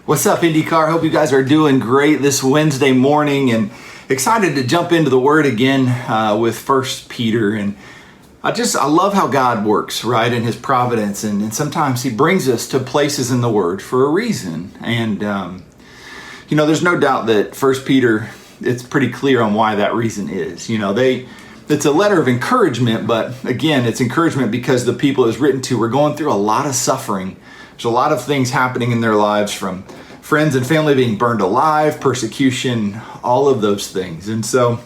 What's up, IndyCar? Hope you guys are doing great this Wednesday morning and excited to jump into the Word again with First Peter. And I love how God works, right, in His providence. And sometimes He brings us to places in the Word for a reason. And, there's no doubt that First Peter, it's pretty clear on why that reason is. It's a letter of encouragement, but again, it's encouragement because the people it's written to were going through a lot of suffering. There's a lot of things happening in their lives, from friends and family being burned alive, persecution, all of those things. And so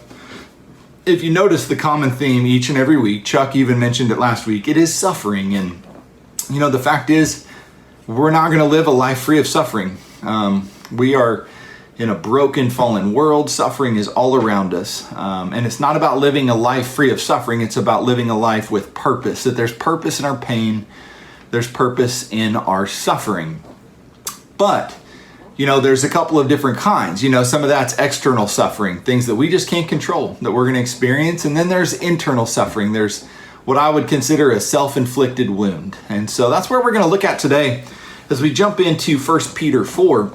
if you notice the common theme each and every week, Chuck even mentioned it last week, it is suffering. And, the fact is, we're not going to live a life free of suffering. We are in a broken, fallen world. Suffering is all around us. And it's not about living a life free of suffering. It's about living a life with purpose, that there's purpose in our pain. There's purpose in our suffering. But, there's a couple of different kinds. Some of that's external suffering, things that we just can't control, that we're going to experience. And then there's internal suffering. There's what I would consider a self-inflicted wound. And so that's where we're going to look at today as we jump into 1 Peter 4.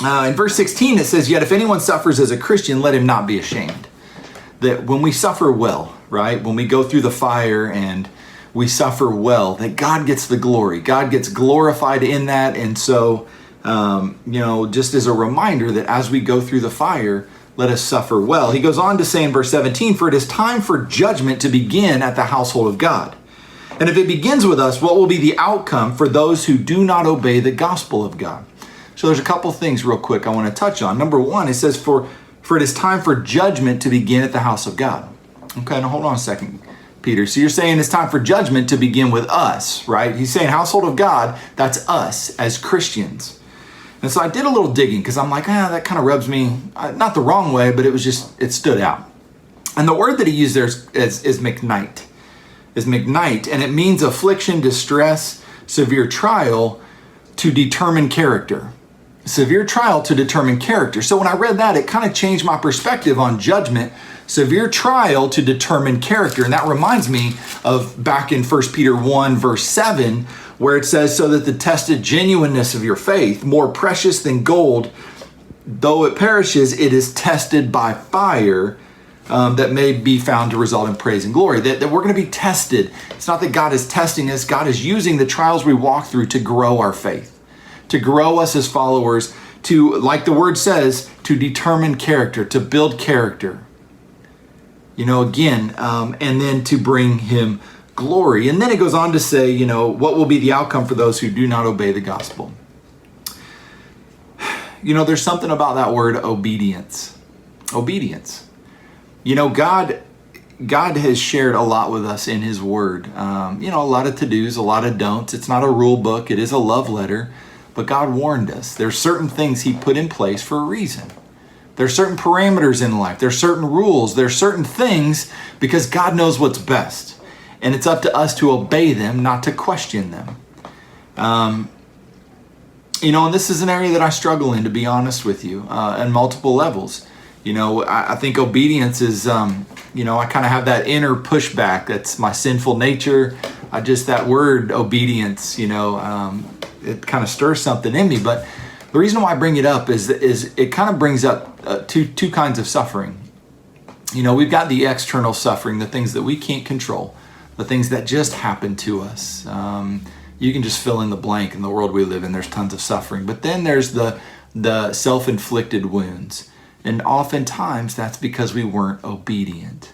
In verse 16, it says, "Yet if anyone suffers as a Christian, let him not be ashamed." That when we suffer well, right, when we go through the fire and we suffer well, that God gets the glory. God gets glorified in that. And so, just as a reminder that as we go through the fire, let us suffer well. He goes on to say in verse 17, "For it is time for judgment to begin at the household of God. And if it begins with us, what will be the outcome for those who do not obey the gospel of God?" So there's a couple things real quick I want to touch on. Number one, it says, for it is time for judgment to begin at the house of God. Okay, now hold on a second, Peter. So you're saying it's time for judgment to begin with us, right? He's saying household of God, that's us as Christians. And so I did a little digging because I'm like, that kind of rubs me, not the wrong way, but it stood out. And the word that he used there is McKnight. And it means affliction, distress, severe trial to determine character. Severe trial to determine character. So when I read that, it kind of changed my perspective on judgment. Severe trial to determine character. And that reminds me of back in 1 Peter 1 verse 7, where it says, "So that the tested genuineness of your faith, more precious than gold, though it perishes, it is tested by fire, that may be found to result in praise and glory." That we're going to be tested. It's not that God is testing us. God is using the trials we walk through to grow our faith, to grow us as followers, to, like the word says, to determine character, to build character. And then to bring Him glory. And then it goes on to say, what will be the outcome for those who do not obey the gospel? There's something about that word obedience. Obedience. God has shared a lot with us in His Word. A lot of to-dos, a lot of don'ts. It's not a rule book. It is a love letter. But God warned us. There's certain things He put in place for a reason. There's certain parameters in life. There's certain rules. There's certain things because God knows what's best. And it's up to us to obey them, not to question them. And this is an area that I struggle in, to be honest with you, on multiple levels. I think obedience is, I kind of have that inner pushback. That's my sinful nature. That word obedience, it kind of stirs something in me. But the reason why I bring it up is it kind of brings up two kinds of suffering. We've got the external suffering, the things that we can't control, the things that just happen to us. You can just fill in the blank in the world we live in. There's tons of suffering. But then there's the self-inflicted wounds. And oftentimes that's because we weren't obedient.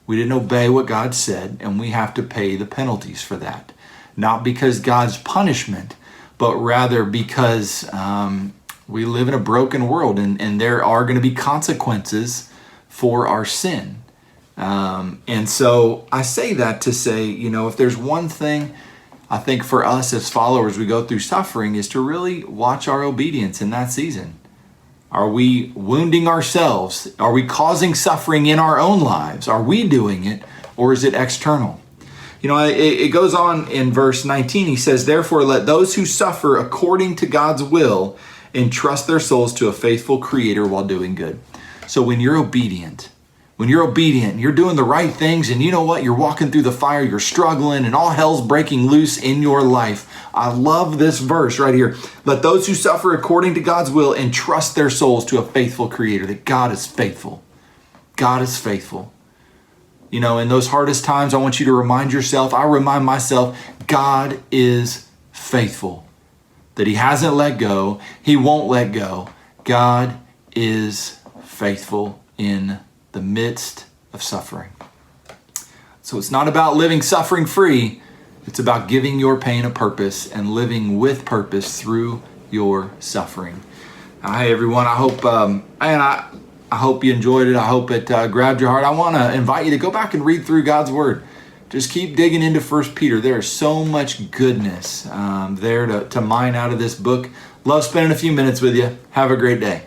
We didn't obey what God said, and we have to pay the penalties for that. Not because God's punishment, but rather because we live in a broken world, and there are going to be consequences for our sin. And so I say that to say, if there's one thing I think for us as followers we go through suffering, is to really watch our obedience in that season. Are we wounding ourselves? Are we causing suffering in our own lives? Are we doing it, or is it external? It goes on in verse 19. He says, "Therefore, let those who suffer according to God's will entrust their souls to a faithful Creator while doing good." So when you're obedient, when you're obedient, you're doing the right things, and you know what? You're walking through the fire, you're struggling, and all hell's breaking loose in your life. I love this verse right here. Let those who suffer according to God's will entrust their souls to a faithful Creator, that God is faithful. God is faithful. You know, in those hardest times, I want you to remind yourself, I remind myself, God is faithful. That He hasn't let go. He won't let go. God is faithful in the midst of suffering. So it's not about living suffering free. It's about giving your pain a purpose and living with purpose through your suffering. Hey everyone, I hope I hope you enjoyed it. I hope it grabbed your heart. I want to invite you to go back and read through God's Word. Just keep digging into 1 Peter. There is so much goodness there to mine out of this book. Love spending a few minutes with you. Have a great day.